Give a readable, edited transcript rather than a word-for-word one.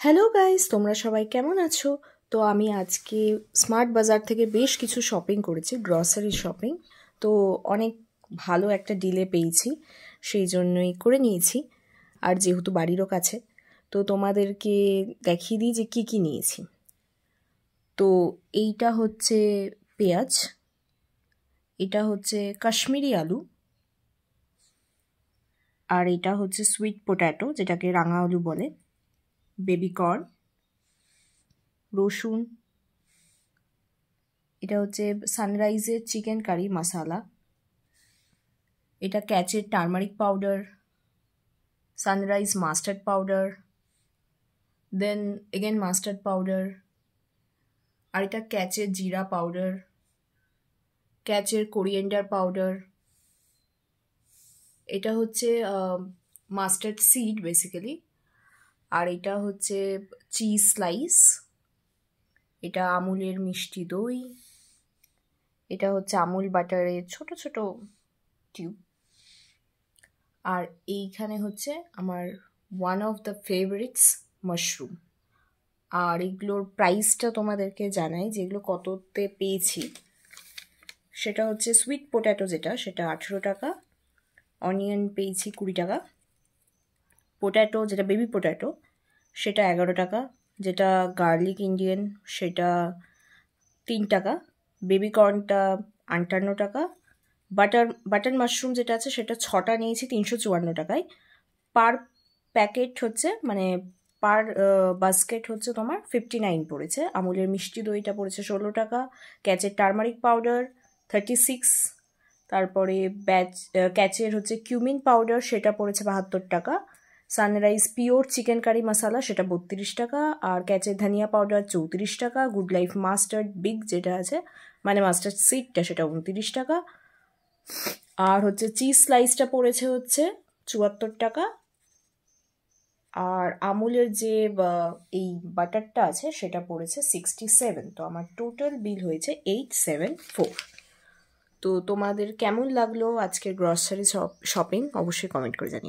Hello guys, তোমরা সবাই কেমন আছো? তো আমি আজকে স্মার্ট বাজার থেকে বেশ কিছু শপিং করেছি, গ্রসারি শপিং। তো অনেক ভালো একটা ডিলে পেয়েছি, সেই জন্যই করে নিয়েছি। আর যেহেতু বাড়িরও কাছে, তো তোমাদেরকে দেখিয়ে দিই যে কি নিয়েছি। তো এইটা হচ্ছে পেঁয়াজ, এটা হচ্ছে কাশ্মীরি আলু, আর এটা হচ্ছে সুইট পোট্যাটো যেটাকে রাঙা আলু বলে, বেবি কর্ন, রসুন, এটা হচ্ছে সানরাইজের চিকেন কারি মশালা, এটা ক্যাচের turmeric powder, Sunrise mustard powder, then again mustard powder, আর এটা ক্যাচের জিরা পাউডার, ক্যাচের কোরিয়েন্ডার পাউডার, এটা হচ্ছে মাস্টার্ড সিড বেসিক্যালি, আর এটা হচ্ছে চিজ স্লাইস, এটা আমুলের মিষ্টি দই, এটা হচ্ছে আমুল বাটারের ছোট ছোট টিউব, আর এইখানে হচ্ছে আমার one of the favourites mushroom. আর এগুলোর প্রাইসটা তোমাদেরকে জানাই, যেগুলো কততে পেয়েছি। সেটা হচ্ছে সুইট পোট্যাটো যেটা, সেটা 18 টাকা, অনিয়ন পেয়েছি 20 টাকা, পোট্যাটো যেটা বেবি পোট্যাটো সেটা 11 টাকা, যেটা গার্লিক ইন্ডিয়ান সেটা 3 টাকা, বেবি কর্নটা 58 টাকা, বাটার মাশরুম যেটা আছে সেটা 6টা নিয়েছি 354 টাকায়। পার প্যাকেট হচ্ছে মানে পার বাস্কেট হচ্ছে তোমার 59 পড়েছে। আমুলের মিষ্টি দইটা পড়েছে 16 টাকা, ক্যাচের টার্মারিক পাউডার 36, তারপরে ক্যাচের হচ্ছে কিউমিন পাউডার সেটা পড়েছে 72 টাকা, সানরাইজ পিওর চিকেন কারি মশালা সেটা 32 টাকা, আর ক্যাচের ধনিয়া পাউডার 34 টাকা, গুড লাইফ মাস্টার্ড বিগ যেটা আছে মানে মাস্টার্ড সিডটা সেটা 29 টাকা, আর হচ্ছে চিজ স্লাইসটা পড়েছে হচ্ছে 74 টাকা, আর আমুলের যে এই বাটারটা আছে সেটা পড়েছে 67। তো আমার টোটাল বিল হয়েছে 874। তো তোমাদের কেমন লাগলো আজকের গ্রসারি শপিং অবশ্যই কমেন্ট করে জানিও।